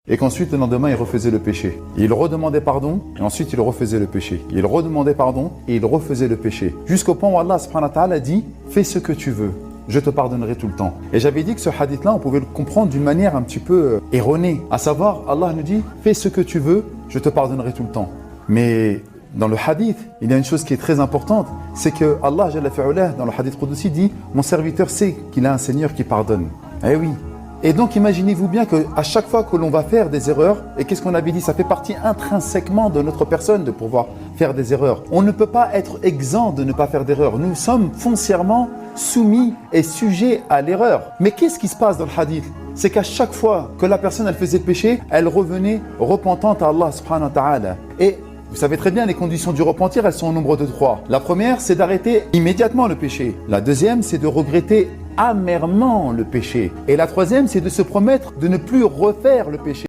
et qu'ensuite le lendemain il refaisait le péché. Il redemandait pardon et ensuite il refaisait le péché. Il redemandait pardon et il refaisait le péché. Jusqu'au point où Allah subhanahu wa ta'ala dit « Fais ce que tu veux, je te pardonnerai tout le temps ». Et j'avais dit que ce hadith-là, on pouvait le comprendre d'une manière un petit peu erronée. À savoir, Allah nous dit « Fais ce que tu veux, je te pardonnerai tout le temps ». Mais dans le hadith, il y a une chose qui est très importante, c'est que Allah Jalla fi'ala, dans le hadith Qudsi, dit « Mon serviteur sait qu'il a un Seigneur qui pardonne ». Eh oui. Et donc imaginez-vous bien qu'à chaque fois que l'on va faire des erreurs, et qu'est-ce qu'on avait dit, ça fait partie intrinsèquement de notre personne de pouvoir faire des erreurs. On ne peut pas être exempt de ne pas faire d'erreurs. Nous sommes foncièrement soumis et sujets à l'erreur. Mais qu'est-ce qui se passe dans le hadith? C'est qu'à chaque fois que la personne elle faisait le péché, elle revenait repentante à Allah subhanahu wa ta'ala. Et vous savez très bien, les conditions du repentir, elles sont au nombre de 3. La première, c'est d'arrêter immédiatement le péché. La deuxième, c'est de regretter amèrement le péché. Et la troisième, c'est de se promettre de ne plus refaire le péché.